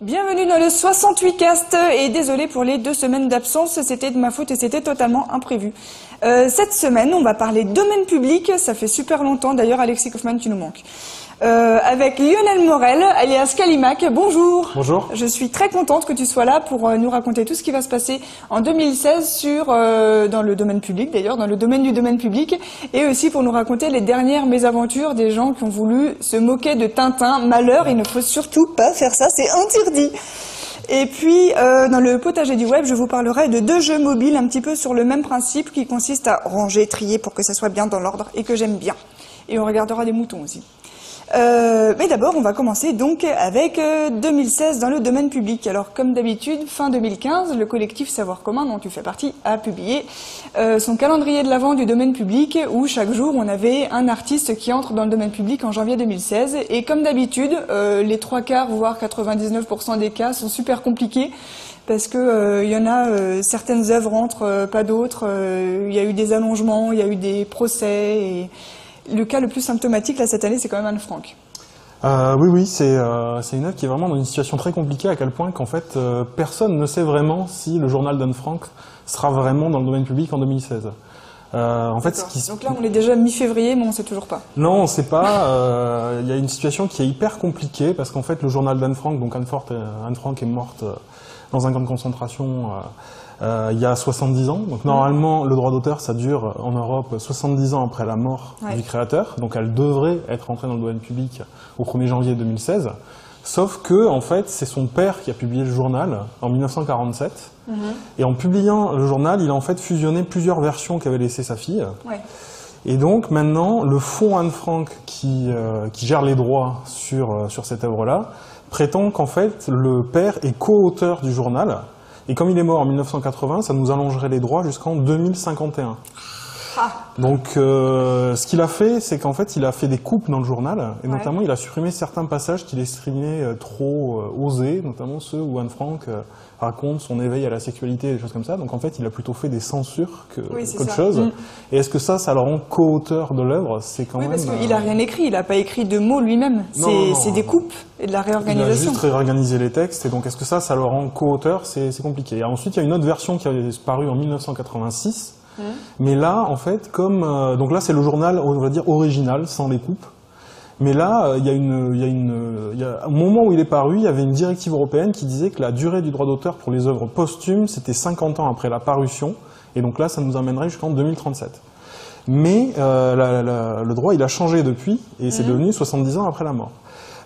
Bienvenue dans le 68 cast et désolé pour les 2 semaines d'absence, c'était de ma faute et c'était totalement imprévu. Cette semaine, on va parler domaine public, ça fait super longtemps, d'ailleurs Alexis Kaufmann, tu nous manques. Avec Lionel Morel, alias Calimac, bonjour. Bonjour. Je suis très contente que tu sois là pour nous raconter tout ce qui va se passer en 2016 dans le domaine public, d'ailleurs, dans le domaine du domaine public, et aussi pour nous raconter les dernières mésaventures des gens qui ont voulu se moquer de Tintin. Malheur, il ne faut surtout pas faire ça, c'est interdit. Et puis, dans le potager du web, je vous parlerai de 2 jeux mobiles un petit peu sur le même principe qui consiste à ranger, trier pour que ça soit bien dans l'ordre et que j'aime bien. Et on regardera des moutons aussi. Mais d'abord, on va commencer donc avec 2016 dans le domaine public. Alors, comme d'habitude, fin 2015, le collectif Savoir Commun, dont tu fais partie, a publié son calendrier de l'Avent du domaine public, où chaque jour, on avait un artiste qui entre dans le domaine public en janvier 2016. Et comme d'habitude, les 3/4, voire 99% des cas sont super compliqués. Parce que y en a certaines œuvres entrent, pas d'autres. Il y a eu des allongements, il y a eu des procès. Et le cas le plus symptomatique là cette année, c'est quand même Anne Frank. Oui, c'est une œuvre qui est vraiment dans une situation très compliquée, à quel point qu'en fait personne ne sait vraiment si le journal d'Anne Frank sera vraiment dans le domaine public en 2016. En fait, donc là, on est déjà mi-février, mais on ne sait toujours pas. Non, on ne sait pas. Il y a une situation qui est hyper compliquée parce qu'en fait, le journal d'Anne Frank, donc Anne Frank est morte dans un camp de concentration il y a 70 ans. Donc normalement, le droit d'auteur, ça dure en Europe 70 ans après la mort du créateur. Donc elle devrait être entrée dans le domaine public au 1er janvier 2016. Sauf que, en fait, c'est son père qui a publié le journal en 1947. Et en publiant le journal, il a en fait fusionné plusieurs versions qu'avait laissées sa fille. Et donc maintenant, le fonds Anne Frank qui gère les droits sur cette œuvre-là prétend qu'en fait, le père est co-auteur du journal. Et comme il est mort en 1980, ça nous allongerait les droits jusqu'en 2051. Donc ce qu'il a fait, c'est qu'en fait, il a fait des coupes dans le journal, et notamment il a supprimé certains passages qu'il estimait trop osés, notamment ceux où Anne Frank raconte son éveil à la sexualité et des choses comme ça. Donc en fait, il a plutôt fait des censures qu'autre chose. Et est-ce que ça le rend co-auteur de l'œuvre? C'est quand même... parce qu'il n'a rien écrit, il n'a pas écrit de mots lui-même. C'est des coupes et de la réorganisation. Il a juste réorganisé les textes, et donc est-ce que ça le rend co-auteur? C'est compliqué. Et ensuite, il y a une autre version qui est parue en 1986, mais là, en fait, donc là, c'est le journal, on va dire, original, sans les coupes. Mais là, au moment où il est paru, il y avait une directive européenne qui disait que la durée du droit d'auteur pour les œuvres posthumes, c'était 50 ans après la parution. Et donc là, ça nous amènerait jusqu'en 2037. Mais le droit, il a changé depuis, et c'est devenu 70 ans après la mort.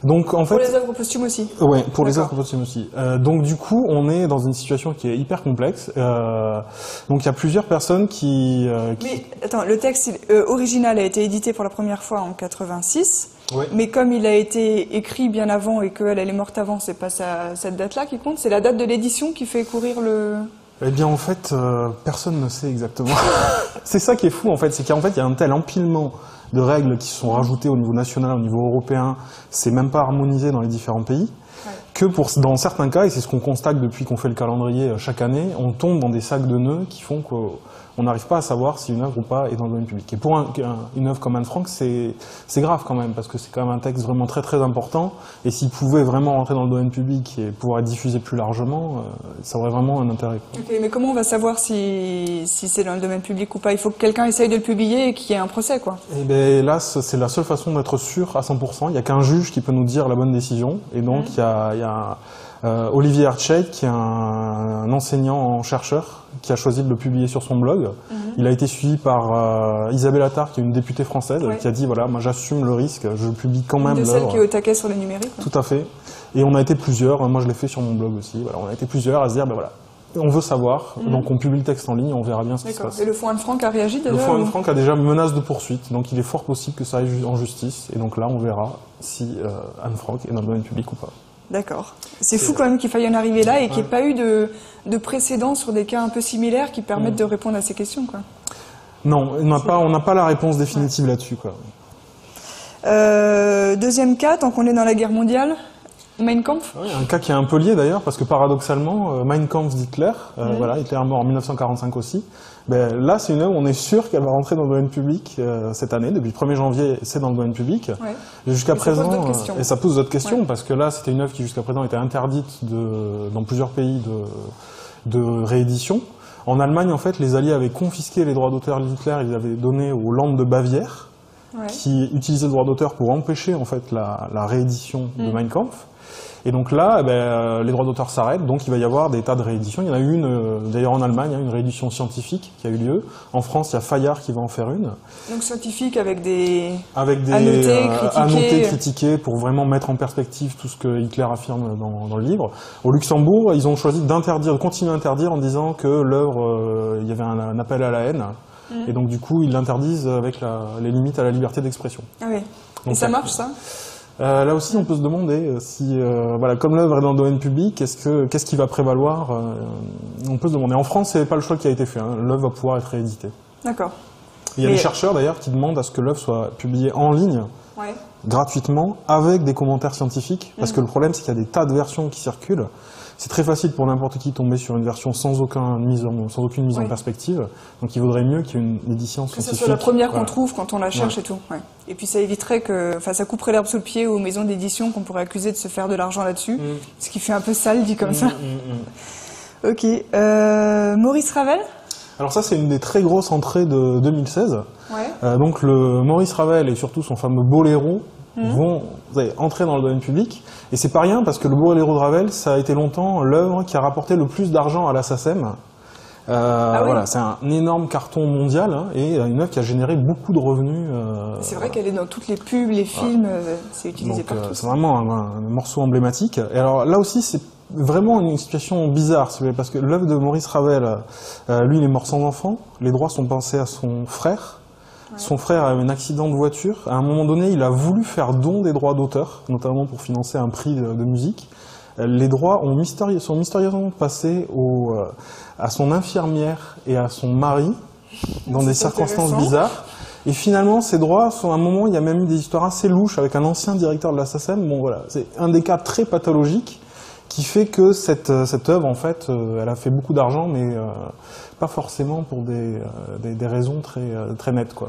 Donc, en fait, pour les œuvres posthumes aussi. Oui, pour les œuvres posthumes aussi. Donc du coup, on est dans une situation qui est hyper complexe. Donc il y a plusieurs personnes qui... Mais attends, le texte original a été édité pour la première fois en 86. Mais comme il a été écrit bien avant et qu'elle est morte avant, c'est pas cette date-là qui compte, c'est la date de l'édition qui fait courir le... Eh bien en fait, personne ne sait exactement. C'est ça qui est fou en fait, c'est qu'en fait il y a un tel empilement de règles qui sont rajoutées au niveau national, au niveau européen, c'est même pas harmonisé dans les différents pays, que dans certains cas, et c'est ce qu'on constate depuis qu'on fait le calendrier chaque année, on tombe dans des sacs de nœuds qui font qu'on n'arrive pas à savoir si une œuvre ou pas est dans le domaine public. Et pour une œuvre comme Anne Frank, c'est grave quand même, parce que c'est quand même un texte vraiment très très important, et s'il pouvait vraiment rentrer dans le domaine public et pouvoir être diffusé plus largement, ça aurait vraiment un intérêt. Ok, mais comment on va savoir si c'est dans le domaine public ou pas? Il faut que quelqu'un essaye de le publier et qu'il y ait un procès, quoi. Et bien là, c'est la seule façon d'être sûr à 100%. Il n'y a qu'un juge qui peut nous dire la bonne décision, et donc il y a Olivier Hertzscheit, qui est un enseignant-chercheur, qui a choisi de le publier sur son blog. Il a été suivi par Isabelle Attard, qui est une députée française, qui a dit, voilà, moi j'assume le risque, je publie quand même l'œuvre. De celle qui est au taquet sur le numérique. Tout à fait. Et on a été plusieurs, moi je l'ai fait sur mon blog aussi, voilà, on a été plusieurs à se dire, ben voilà, on veut savoir, donc on publie le texte en ligne, on verra bien ce qui se passe. Et le fonds Anne Frank a réagi déjà? Le fonds Anne Frank a déjà menace de poursuite, donc il est fort possible que ça aille en justice, et donc là on verra si Anne Frank est dans le domaine public ou pas. D'accord. C'est fou quand même qu'il faille en arriver là et qu'il n'y ait pas eu de précédent sur des cas un peu similaires qui permettent de répondre à ces questions, quoi. Non, on n'a pas la réponse définitive là-dessus, quoi. Deuxième cas, tant qu'on est dans la guerre mondiale, Mein Kampf. Oui, un cas qui est un peu lié d'ailleurs, parce que paradoxalement, Mein Kampf d'Hitler, voilà, Hitler est mort en 1945 aussi. Ben, là, c'est une œuvre où on est sûr qu'elle va rentrer dans le domaine public cette année. Depuis le 1er janvier, c'est dans le domaine public. Ouais. Jusqu'à présent, et ça pose d'autres questions, parce que là, c'était une œuvre qui jusqu'à présent était interdite dans plusieurs pays de réédition. En Allemagne, en fait, les Alliés avaient confisqué les droits d'auteur d'Hitler, ils les avaient donnés aux Land de Bavière, qui utilisaient le droit d'auteur pour empêcher en fait la réédition de Mein Kampf. Et donc là, eh ben, les droits d'auteur s'arrêtent, donc il va y avoir des tas de rééditions. Il y en a une, d'ailleurs en Allemagne, il y a une réédition scientifique qui a eu lieu. En France, il y a Fayard qui va en faire une. Donc scientifique avec des annotés, critiqués, pour vraiment mettre en perspective tout ce que Hitler affirme dans le livre. Au Luxembourg, ils ont choisi d'interdire, de continuer à interdire en disant que l'œuvre, il y avait un appel à la haine. Et donc du coup, ils l'interdisent avec les limites à la liberté d'expression. Ah oui. Donc, et ça marche, ça? Là aussi, on peut se demander si, voilà, comme l'œuvre est dans le domaine public, qu'est-ce qui va prévaloir? On peut se demander. En France, c'est pas le choix qui a été fait. Hein. L'œuvre va pouvoir être rééditée. D'accord. Il y a des chercheurs d'ailleurs qui demandent à ce que l'œuvre soit publiée en ligne, gratuitement, avec des commentaires scientifiques, parce que le problème, c'est qu'il y a des tas de versions qui circulent. C'est très facile pour n'importe qui de tomber sur une version sans aucune mise en perspective. Donc il vaudrait mieux qu'il y ait une édition scientifique. Que ce soit la première qu'on trouve quand on la cherche et tout. Ouais. Et puis ça éviterait ça couperait l'herbe sous le pied aux maisons d'édition qu'on pourrait accuser de se faire de l'argent là-dessus. Ce qui fait un peu sale dit comme ça. Ok. Maurice Ravel? Alors ça, c'est une des très grosses entrées de 2016. Donc le Maurice Ravel et surtout son fameux Boléro vont entrer dans le domaine public. Et c'est pas rien parce que le Boléro de Ravel, ça a été longtemps l'œuvre qui a rapporté le plus d'argent à la SACEM. Voilà, c'est un énorme carton mondial et une œuvre qui a généré beaucoup de revenus. C'est vrai qu'elle est dans toutes les pubs, les films, c'est utilisé partout. C'est vraiment un morceau emblématique. Et alors là aussi, c'est vraiment une situation bizarre, si vous voulez, parce que l'œuvre de Maurice Ravel, lui, il est mort sans enfant. Les droits sont pensés à son frère. Son frère a eu un accident de voiture. À un moment donné, il a voulu faire don des droits d'auteur, notamment pour financer un prix de musique. Les droits sont mystérieusement passés à son infirmière et à son mari, dans des circonstances bizarres. Et finalement, ces droits sont à un moment, il y a même eu des histoires assez louches avec un ancien directeur de la SACEM. Bon, voilà, c'est un des cas très pathologiques qui fait que cette œuvre, en fait, elle a fait beaucoup d'argent, mais pas forcément pour des raisons très nettes, quoi.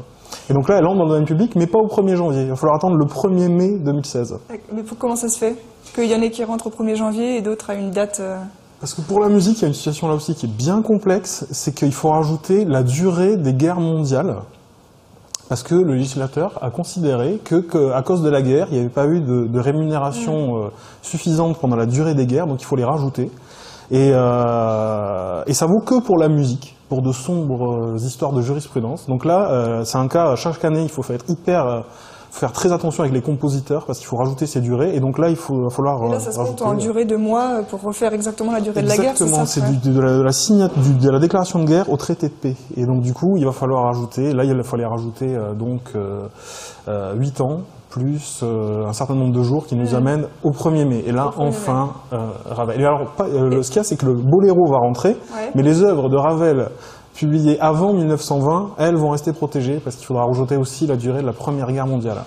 Et donc là, elle entre dans le domaine public, mais pas au 1er janvier. Il va falloir attendre le 1er mai 2016. Mais comment ça se fait? Qu'il y en ait qui rentrent au 1er janvier et d'autres à une date... Parce que pour la musique, il y a une situation là aussi qui est bien complexe, c'est qu'il faut rajouter la durée des guerres mondiales. Parce que le législateur a considéré qu'à cause de la guerre, il n'y avait pas eu de rémunération suffisante pendant la durée des guerres, donc il faut les rajouter. Et ça vaut que pour la musique, pour de sombres histoires de jurisprudence. Donc là, c'est un cas, chaque année, il faut faire très attention avec les compositeurs, parce qu'il faut rajouter ces durées. Et donc là, il va falloir et là, ça se compte en durée de mois pour refaire exactement la durée de la guerre, exactement, c'est de la déclaration de guerre au traité de paix. Et donc du coup, il va falloir rajouter, là, il fallait rajouter 8 ans, plus un certain nombre de jours qui nous amènent au 1er mai. Et là, enfin, Ravel. Et alors, ce qu'il y a, c'est que le Boléro va rentrer, mais les œuvres de Ravel publiées avant 1920, elles vont rester protégées, parce qu'il faudra rajouter aussi la durée de la Première Guerre mondiale.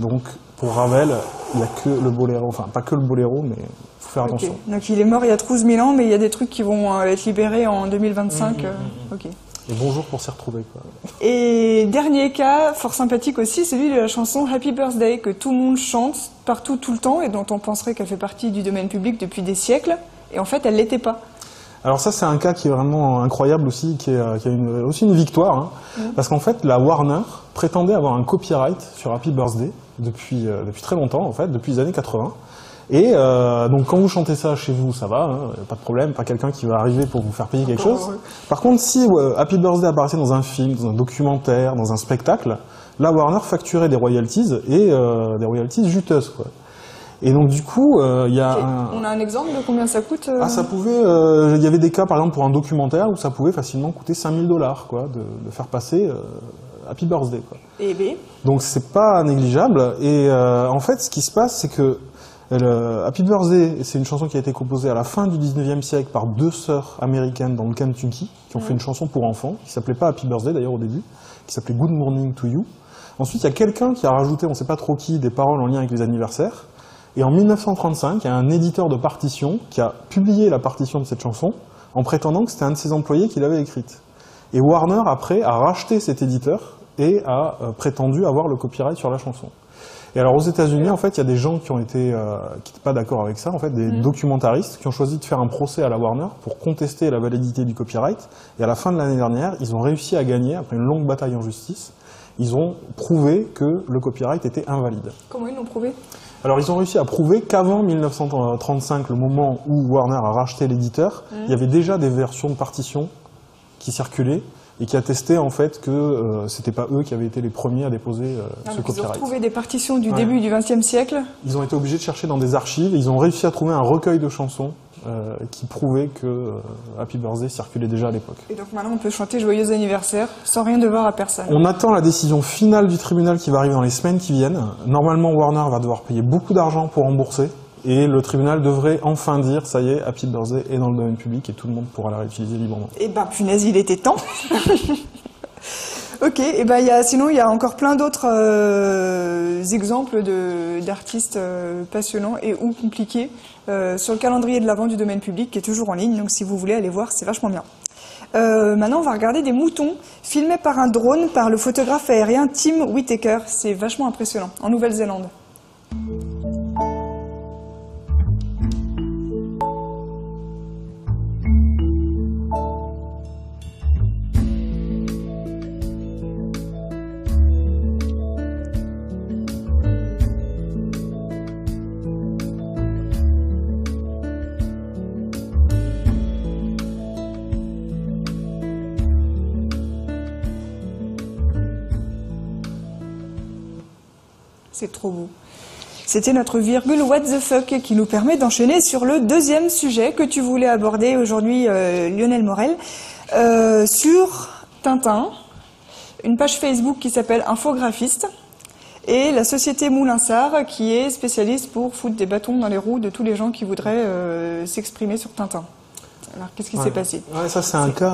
Donc, pour Ravel, il n'y a que le Boléro, enfin, pas que le Boléro, mais il faut faire attention. Donc, il est mort il y a 12 000 ans, mais il y a des trucs qui vont être libérés en 2025. Ok. Et bonjour pour s'y retrouver, quoi. Et dernier cas, fort sympathique aussi, celui de la chanson Happy Birthday, que tout le monde chante partout, tout le temps, et dont on penserait qu'elle fait partie du domaine public depuis des siècles, et en fait, elle l'était pas. Alors ça, c'est un cas qui est vraiment incroyable aussi, qui a aussi une victoire, parce qu'en fait, la Warner prétendait avoir un copyright sur Happy Birthday depuis très longtemps, en fait, depuis les années 80. Et donc quand vous chantez ça chez vous, ça va, pas de problème, pas quelqu'un qui va arriver pour vous faire payer quelque chose. Par contre, si Happy Birthday apparaissait dans un film, dans un documentaire, dans un spectacle, là Warner facturait des royalties et des royalties juteuses, quoi. Et donc du coup, il y a On a un exemple de combien ça coûte Ah, ça pouvait... Il y avait des cas, par exemple, pour un documentaire où ça pouvait facilement coûter 5 000 $, quoi, de faire passer Happy Birthday, quoi. Et B. Donc c'est pas négligeable. Et en fait, ce qui se passe, c'est que Happy Birthday, c'est une chanson qui a été composée à la fin du 19e siècle par 2 sœurs américaines dans le Kentucky, qui ont fait une chanson pour enfants, qui s'appelait pas Happy Birthday d'ailleurs au début, qui s'appelait Good Morning to You. Ensuite, il y a quelqu'un qui a rajouté, on sait pas trop qui, des paroles en lien avec les anniversaires. Et en 1935, il y a un éditeur de partition qui a publié la partition de cette chanson en prétendant que c'était un de ses employés qui l'avait écrite. Et Warner, après, a racheté cet éditeur et a prétendu avoir le copyright sur la chanson. Et alors aux États-Unis, en fait, il y a des gens qui n'étaient pas d'accord avec ça, en fait, des documentaristes qui ont choisi de faire un procès à la Warner pour contester la validité du copyright. Et à la fin de l'année dernière, ils ont réussi à gagner, après une longue bataille en justice, ils ont prouvé que le copyright était invalide. Comment ils l'ont prouvé? Alors ils ont réussi à prouver qu'avant 1935, le moment où Warner a racheté l'éditeur, il y avait déjà des versions de partitions qui circulaient et qui attestaient en fait que c'était pas eux qui avaient été les premiers à déposer ce copyright. Ils ont retrouvé des partitions du début du XXe siècle. Ils ont été obligés de chercher dans des archives et ils ont réussi à trouver un recueil de chansons qui prouvait que Happy Birthday circulait déjà à l'époque. Et donc maintenant on peut chanter Joyeux anniversaire sans rien devoir à personne. On attend la décision finale du tribunal qui va arriver dans les semaines qui viennent. Normalement Warner va devoir payer beaucoup d'argent pour rembourser. Et le tribunal devrait enfin dire, ça y est, Happy Birthday est dans le domaine public et tout le monde pourra la réutiliser librement. Eh ben, punaise, il était temps. Ok, et ben, sinon il y a encore plein d'autres exemples d'artistes passionnants et ou compliqués sur le calendrier de l'Avent du domaine public qui est toujours en ligne. Donc si vous voulez aller voir, c'est vachement bien. Maintenant, on va regarder des moutons filmés par un drone par le photographe aérien Tim Whitaker. C'est vachement impressionnant, en Nouvelle-Zélande. C'est trop beau. C'était notre virgule What the fuck qui nous permet d'enchaîner sur le deuxième sujet que tu voulais aborder aujourd'hui, Lionel Morel, sur Tintin, une page Facebook qui s'appelle Infographiste et la société Moulinsart qui est spécialiste pour foutre des bâtons dans les roues de tous les gens qui voudraient s'exprimer sur Tintin. Alors, qu'est-ce qui s'est passé? Ça, c'est un cas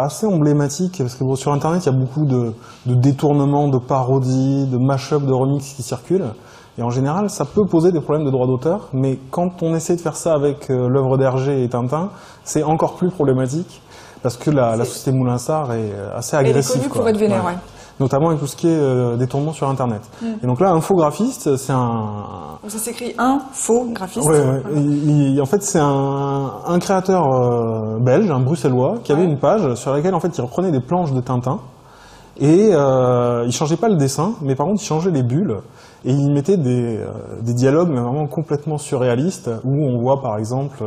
assez emblématique, parce que bon, sur Internet, il y a beaucoup de détournements, de parodies, de mash-up, de remix qui circulent. Et en général, ça peut poser des problèmes de droit d'auteur, mais quand on essaie de faire ça avec l'œuvre d'Hergé et Tintin, c'est encore plus problématique, parce que la société Moulinsart est assez agressive. Elle est connue pour être vénère, ouais. Notamment avec tout ce qui est détournement sur Internet. Et donc là, Infographiste, c'est un... Ça s'écrit Infographiste. Ouais. En fait, c'est un créateur belge, un bruxellois, qui avait une page sur laquelle en fait, il reprenait des planches de Tintin et il changeait pas le dessin, mais par contre, il changeait les bulles et il mettait des dialogues mais vraiment complètement surréalistes où on voit par exemple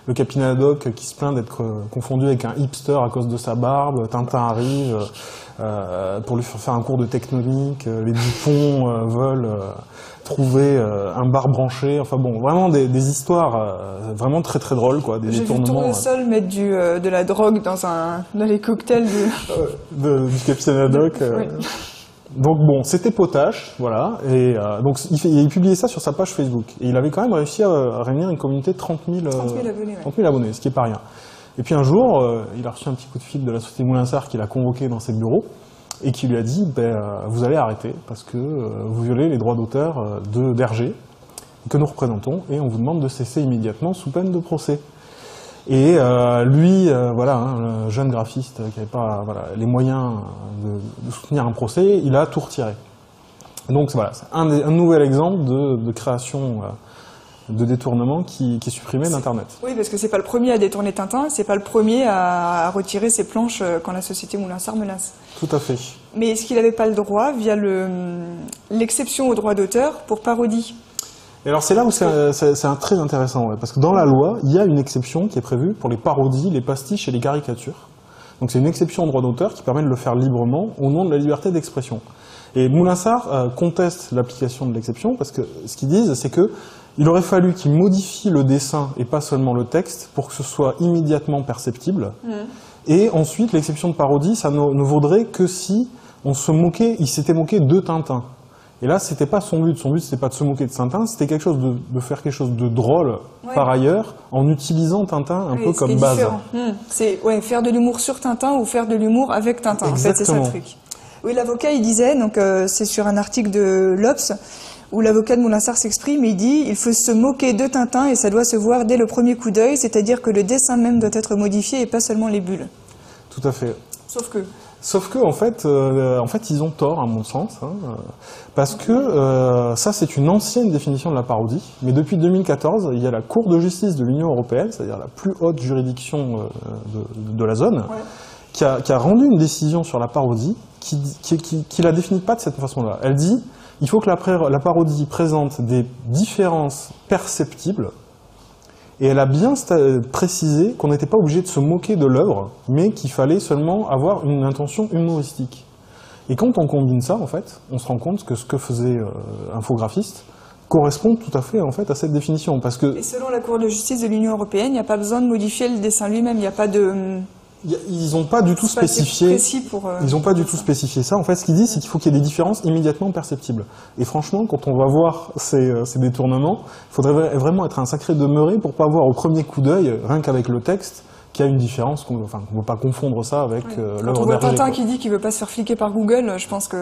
le capitaine Haddock qui se plaint d'être confondu avec un hipster à cause de sa barbe. Tintin arrive pour lui faire un cours de tectonique, les Dupont veulent trouver un bar branché, enfin bon, vraiment des histoires vraiment très très drôles, quoi, des détournements. J'ai vu Tournesol mettre de la drogue dans les cocktails du capitaine Haddock. Oui. Donc bon, c'était potache, voilà, et donc il publiait ça sur sa page Facebook, et il avait quand même réussi à réunir une communauté de 30 000 abonnés, 30 000 abonnés, ce qui est pas rien. Et puis un jour, il a reçu un petit coup de fil de la société Moulinsart qui l'a convoqué dans ses bureaux, et qui lui a dit, vous allez arrêter, parce que vous violez les droits d'auteur d'Hergé, que nous représentons, et on vous demande de cesser immédiatement sous peine de procès. Et lui, le jeune graphiste qui n'avait pas les moyens de soutenir un procès, il a tout retiré. Donc voilà, c'est un nouvel exemple de création de détournement qui est supprimé d'Internet. Oui, parce que c'est pas le premier à détourner Tintin, c'est pas le premier à retirer ses planches quand la société Moulinsart menace. Tout à fait. Mais est-ce qu'il n'avait pas le droit, via l'exception au droit d'auteur, pour parodie? Et alors c'est là où c'est très intéressant, parce que dans la loi, il y a une exception qui est prévue pour les parodies, les pastiches et les caricatures. Donc c'est une exception au droit d'auteur qui permet de le faire librement au nom de la liberté d'expression. Et Moulinsart conteste l'application de l'exception parce que ce qu'ils disent, c'est que il aurait fallu qu'ils modifient le dessin et pas seulement le texte pour que ce soit immédiatement perceptible. Et ensuite, l'exception de parodie, ça ne vaudrait que si il s'était moqué de Tintin. Et là, c'était pas son but. Son but, c'était pas de se moquer de Tintin, c'était quelque chose de faire quelque chose de drôle par ailleurs, en utilisant Tintin un peu comme base. C'est faire de l'humour sur Tintin ou faire de l'humour avec Tintin. Exactement. En fait, c'est ça le truc. Oui, l'avocat, il disait, donc c'est sur un article de l'Obs, où l'avocat de Moulinsart s'exprime et il dit « Il faut se moquer de Tintin et ça doit se voir dès le premier coup d'œil, c'est-à-dire que le dessin même doit être modifié et pas seulement les bulles. » Tout à fait. Sauf que, en fait, ils ont tort, à mon sens, hein, parce que ça, c'est une ancienne définition de la parodie, mais depuis 2014, il y a la Cour de justice de l'Union européenne, c'est-à-dire la plus haute juridiction de la zone, qui a rendu une décision sur la parodie qui la définit pas de cette façon-là. Elle dit il faut que la parodie présente des différences perceptibles. Et elle a bien précisé qu'on n'était pas obligé de se moquer de l'œuvre, mais qu'il fallait seulement avoir une intention humoristique. Et quand on combine ça, en fait, on se rend compte que ce que faisait Infographiste correspond tout à fait, en fait, à cette définition. Parce que... Et selon la Cour de justice de l'Union européenne, il n'y a pas besoin de modifier le dessin lui-même, il n'y a pas de... Ils n'ont pas du tout spécifié. Ils n'ont pas du tout spécifié ça. En fait, ce qu'ils disent, c'est qu'il faut qu'il y ait des différences immédiatement perceptibles. Et franchement, quand on va voir ces détournements, il faudrait vraiment être un sacré demeuré pour pas voir au premier coup d'œil, rien qu'avec le texte, qu'il y a une différence. On ne peut pas confondre ça avec l'œuvre d'Hergé. Quand on voit Tintin qui dit qu'il veut pas se faire fliquer par Google, je pense que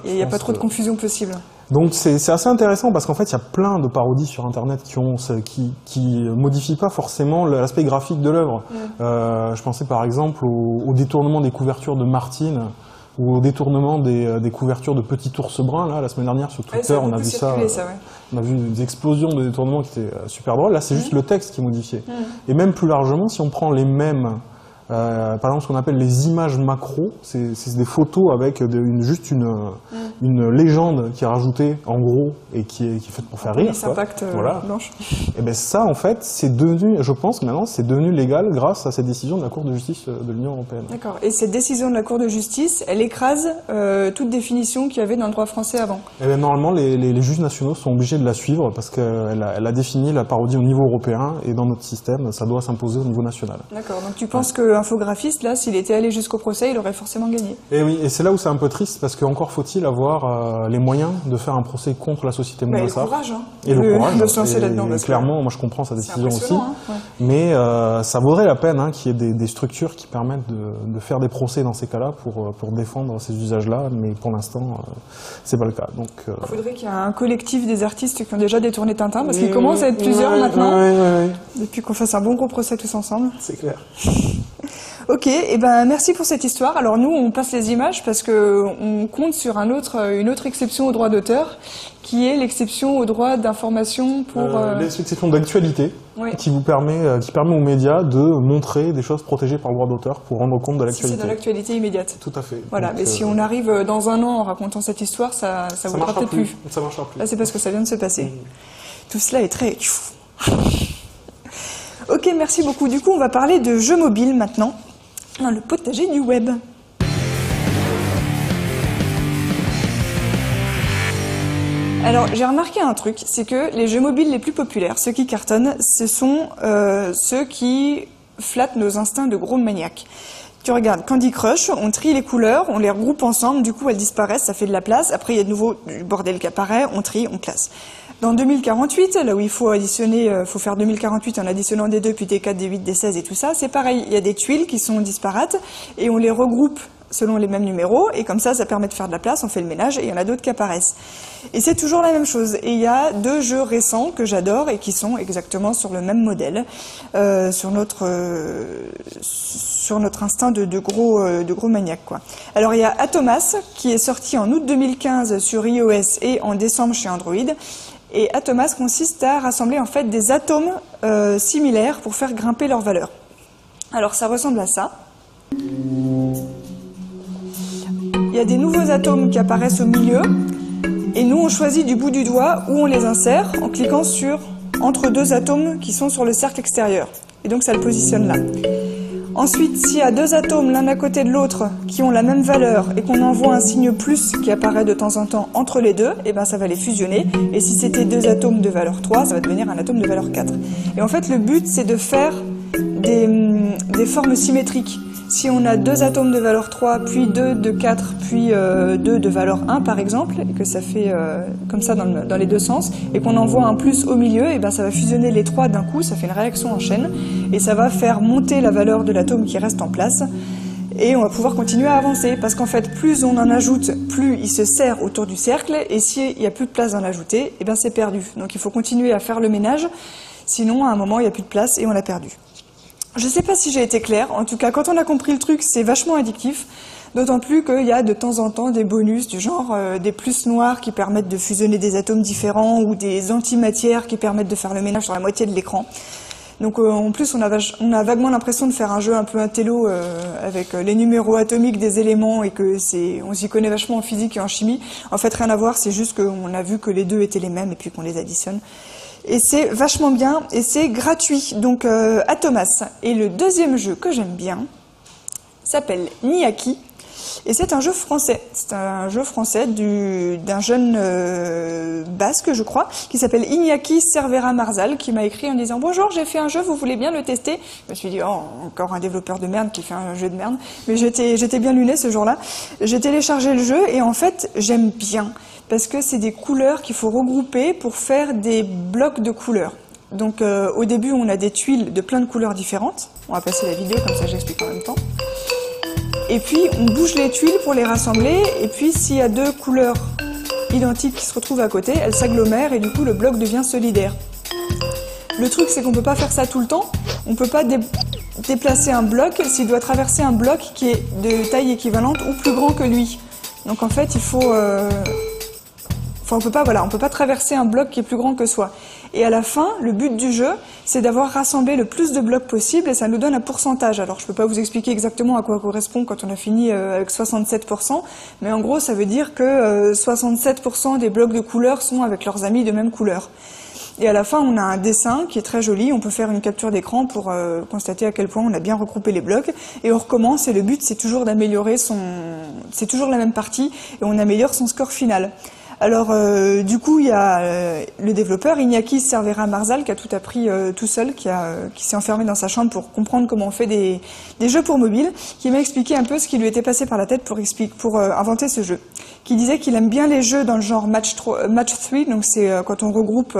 il n'y a pas trop de confusion possible. Donc c'est assez intéressant parce qu'en fait il y a plein de parodies sur internet qui modifient pas forcément l'aspect graphique de l'œuvre. Je pensais par exemple au détournement des couvertures de Martine ou au détournement des couvertures de Petit Ours Brun. Là, la semaine dernière sur Twitter, on a vu ça. On a vu des explosions de détournements qui étaient super drôles. Là, c'est juste le texte qui est modifié. Et même plus largement, si on prend les mêmes... par exemple, ce qu'on appelle les images macro, c'est des photos avec juste une légende qui est rajoutée en gros et qui est faite pour faire rire. Voilà. Blanche. Et ben ça, en fait, c'est devenu, je pense que maintenant, c'est devenu légal grâce à cette décision de la Cour de justice de l'Union européenne. D'accord. Et cette décision de la Cour de justice, elle écrase toute définition qu'il y avait dans le droit français avant. Et ben normalement, les juges nationaux sont obligés de la suivre parce qu'elle a défini la parodie au niveau européen et dans notre système, ça doit s'imposer au niveau national. D'accord. Donc tu penses que Infographiste, là, s'il était allé jusqu'au procès, il aurait forcément gagné. Et oui, et c'est là où c'est un peu triste, parce qu'encore faut-il avoir les moyens de faire un procès contre la société Moulinsart. Et le courage, hein. Et le courage. De se lancer là-dedans. Clairement, moi je comprends sa décision aussi. Hein, ouais. Mais ça vaudrait la peine qu'il y ait des structures qui permettent de faire des procès dans ces cas-là pour défendre ces usages-là, mais pour l'instant, c'est pas le cas. Donc, il faudrait qu'il y ait un collectif des artistes qui ont déjà détourné Tintin, parce qu'il commence à être plusieurs maintenant. Depuis qu'on fasse un bon gros procès tous ensemble. C'est clair. Ok, et ben merci pour cette histoire. Alors nous, on passe les images parce que on compte sur une autre exception au droit d'auteur, qui est l'exception au droit d'information pour l'exception d'actualité, qui permet aux médias de montrer des choses protégées par le droit d'auteur pour rendre compte de l'actualité. Si c'est de l'actualité immédiate. Tout à fait. Voilà, donc, mais si on arrive dans un an en racontant cette histoire, ça vaudra peut-être plus. Ça marchera plus. Là, c'est parce que ça vient de se passer. Tout cela est très... Ok, merci beaucoup. Du coup, on va parler de jeux mobiles maintenant. Dans le potager du web. Alors, j'ai remarqué un truc, c'est que les jeux mobiles les plus populaires, ceux qui cartonnent, ce sont ceux qui flattent nos instincts de gros maniaques. Tu regardes Candy Crush, on trie les couleurs, on les regroupe ensemble, du coup elles disparaissent, ça fait de la place, après il y a de nouveau du bordel qui apparaît, on trie, on classe. Dans 2048, là où il faut additionner, faut faire 2048 en additionnant des 2, puis des 4, des 8, des 16 et tout ça, c'est pareil, il y a des tuiles qui sont disparates, et on les regroupe selon les mêmes numéros, et comme ça permet de faire de la place, on fait le ménage, et il y en a d'autres qui apparaissent. Et c'est toujours la même chose. Et il y a 2 jeux récents que j'adore, et qui sont exactement sur le même modèle, sur notre instinct de gros maniaque, quoi. Alors il y a Atomas, qui est sorti en août 2015 sur iOS et en décembre chez Android. Et Atomas consiste à rassembler en fait des atomes similaires pour faire grimper leur valeur. Alors ça ressemble à ça. Il y a des nouveaux atomes qui apparaissent au milieu, et nous on choisit du bout du doigt où on les insère en cliquant entre 2 atomes qui sont sur le cercle extérieur. Et donc ça le positionne là. Ensuite, s'il y a 2 atomes l'un à côté de l'autre qui ont la même valeur et qu'on envoie un signe plus qui apparaît de temps en temps entre les deux, et ben ça va les fusionner. Et si c'était 2 atomes de valeur 3, ça va devenir un atome de valeur 4. Et en fait, le but, c'est de faire des formes symétriques. Si on a 2 atomes de valeur 3, puis 2 de 4, puis 2 de valeur 1 par exemple, et que ça fait comme ça dans les 2 sens, et qu'on envoie un plus au milieu, et ben ça va fusionner les 3 d'un coup, ça fait une réaction en chaîne, et ça va faire monter la valeur de l'atome qui reste en place. et on va pouvoir continuer à avancer. Parce qu'en fait, plus on en ajoute, plus il se serre autour du cercle, et s'il n'y a plus de place d'en ajouter, eh bien c'est perdu. Donc il faut continuer à faire le ménage, sinon à un moment il n'y a plus de place et on l'a perdu. Je ne sais pas si j'ai été claire, en tout cas quand on a compris le truc, c'est vachement addictif. D'autant plus qu'il y a de temps en temps des bonus du genre des plus noirs qui permettent de fusionner des atomes différents ou des antimatières qui permettent de faire le ménage sur la moitié de l'écran. Donc en plus on a vaguement l'impression de faire un jeu un peu intello avec les numéros atomiques des éléments et que on s'y connaît vachement en physique et en chimie. En fait rien à voir, c'est juste qu'on a vu que les deux étaient les mêmes et puis qu'on les additionne. Et c'est vachement bien et c'est gratuit, donc Atomas. Et le deuxième jeu que j'aime bien s'appelle Niaki. Et c'est un jeu français. C'est un jeu français d'un jeune basque, je crois, qui s'appelle Iñaki Cervera Marzal, qui m'a écrit en disant « Bonjour, j'ai fait un jeu, vous voulez bien le tester ?» Je me suis dit « Oh, encore un développeur de merde qui fait un jeu de merde. » Mais j'étais bien luné ce jour-là. J'ai téléchargé le jeu et en fait, j'aime bien. Parce que c'est des couleurs qu'il faut regrouper pour faire des blocs de couleurs. Donc au début, on a des tuiles de plein de couleurs différentes. On va passer la vidéo, comme ça j'explique en même temps. Et puis, on bouge les tuiles pour les rassembler. Et puis, s'il y a deux couleurs identiques qui se retrouvent à côté, elles s'agglomèrent et du coup, le bloc devient solidaire. Le truc, c'est qu'on ne peut pas faire ça tout le temps. On ne peut pas déplacer un bloc s'il doit traverser un bloc qui est de taille équivalente ou plus grand que lui. Donc, en fait, il faut... Enfin, on peut pas traverser un bloc qui est plus grand que soi. Et à la fin, le but du jeu, c'est d'avoir rassemblé le plus de blocs possible et ça nous donne un pourcentage. Alors, je peux pas vous expliquer exactement à quoi correspond quand on a fini avec 67%, mais en gros, ça veut dire que 67% des blocs de couleurs sont avec leurs amis de même couleur. Et à la fin, on a un dessin qui est très joli. On peut faire une capture d'écran pour constater à quel point on a bien regroupé les blocs. Et on recommence. Et le but, c'est toujours d'améliorer c'est toujours la même partie et on améliore son score final. Alors, du coup, il y a le développeur Iñaki Cervera Marzal qui a tout appris tout seul, qui s'est enfermé dans sa chambre pour comprendre comment on fait des jeux pour mobile, qui m'a expliqué un peu ce qui lui était passé par la tête pour inventer ce jeu. Qui disait qu'il aime bien les jeux dans le genre match 3, donc c'est quand on regroupe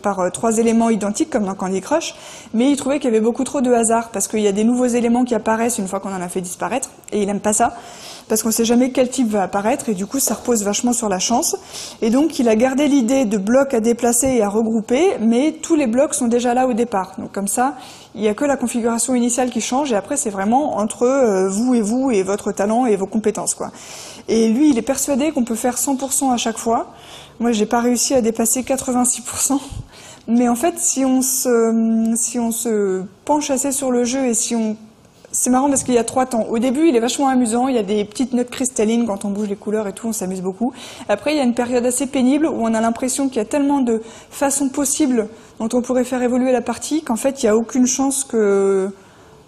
par 3 éléments identiques comme dans Candy Crush, mais il trouvait qu'il y avait beaucoup trop de hasard parce qu'il y a des nouveaux éléments qui apparaissent une fois qu'on en a fait disparaître, et il aime pas ça. Parce qu'on ne sait jamais quel type va apparaître et du coup ça repose vachement sur la chance. Et donc il a gardé l'idée de blocs à déplacer et à regrouper, mais tous les blocs sont déjà là au départ. Donc comme ça, il n'y a que la configuration initiale qui change et après c'est vraiment entre vous et votre talent et vos compétences, quoi. Et lui, il est persuadé qu'on peut faire 100% à chaque fois. Moi, j'ai pas réussi à dépasser 86%. Mais en fait, si on se penche assez sur le jeu et c'est marrant parce qu'il y a 3 temps. Au début, il est vachement amusant. Il y a des petites notes cristallines quand on bouge les couleurs et tout. On s'amuse beaucoup. Après, il y a une période assez pénible où on a l'impression qu'il y a tellement de façons possibles dont on pourrait faire évoluer la partie qu'en fait, il n'y a aucune chance que...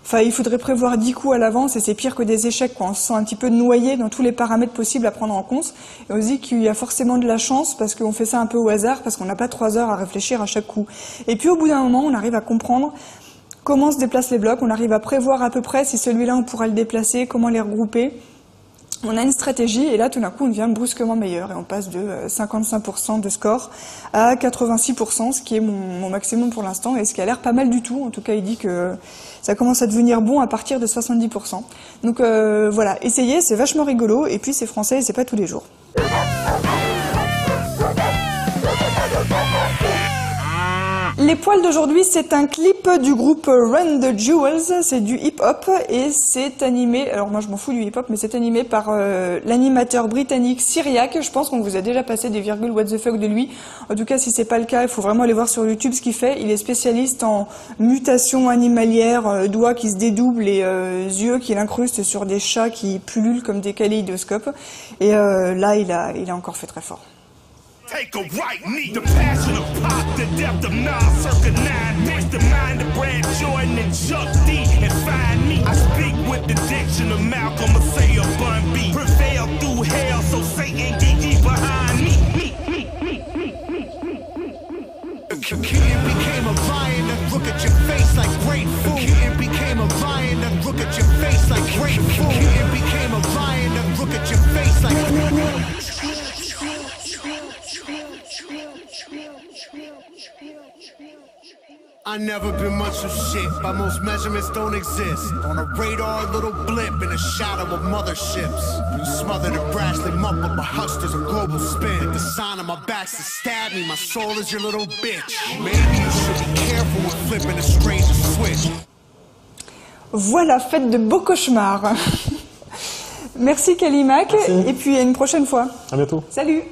Enfin, il faudrait prévoir 10 coups à l'avance et c'est pire que des échecs, quoi. On se sent un petit peu noyé dans tous les paramètres possibles à prendre en compte. Et on se dit qu'il y a forcément de la chance parce qu'on fait ça un peu au hasard, parce qu'on n'a pas 3 heures à réfléchir à chaque coup. Et puis, au bout d'un moment, on arrive à comprendre comment se déplacent les blocs, on arrive à prévoir à peu près si celui-là on pourra le déplacer, comment les regrouper. On a une stratégie et là tout d'un coup on devient brusquement meilleur et on passe de 55% de score à 86%, ce qui est mon maximum pour l'instant et ce qui a l'air pas mal du tout. En tout cas il dit que ça commence à devenir bon à partir de 70%. Donc voilà, essayez, c'est vachement rigolo et puis c'est français et c'est pas tous les jours. Les poils d'aujourd'hui, c'est un clip du groupe Run the Jewels, c'est du hip-hop et c'est animé, alors moi je m'en fous du hip-hop, mais c'est animé par l'animateur britannique Syriac. Je pense qu'on vous a déjà passé des virgules what the fuck de lui. En tout cas, si c'est pas le cas, il faut vraiment aller voir sur YouTube ce qu'il fait. Il est spécialiste en mutation animalière, doigts qui se dédoublent et yeux qui l'incrustent sur des chats qui pullulent comme des kaléidoscopes. Et là, il a encore fait très fort. Take a right knee, the passion of pop, the depth of Nas, circa 9, mix the mind of Brad Jordan and Chuck D, and find me. I speak with the diction of Malcolm, Messiah, Bun B, prevail through hell, so Satan get ye behind me. The kitten became a lion and look at your face like great food. The kitten became a lion and look at your face like great food. The kitten became a lion and look at your face like I never been much of shit, by most measurements don't exist. On a radar, a little blip in the shadow of motherships. You smothered and brashly muffled by hucksters of global spin. The sign on my back's to stab me, my soul is your little bitch. Maybe you should be careful with flipping a strange switch. Voilà, faites de beaux cauchemars. Merci Kalimak, et puis à une prochaine fois. À bientôt. Salut.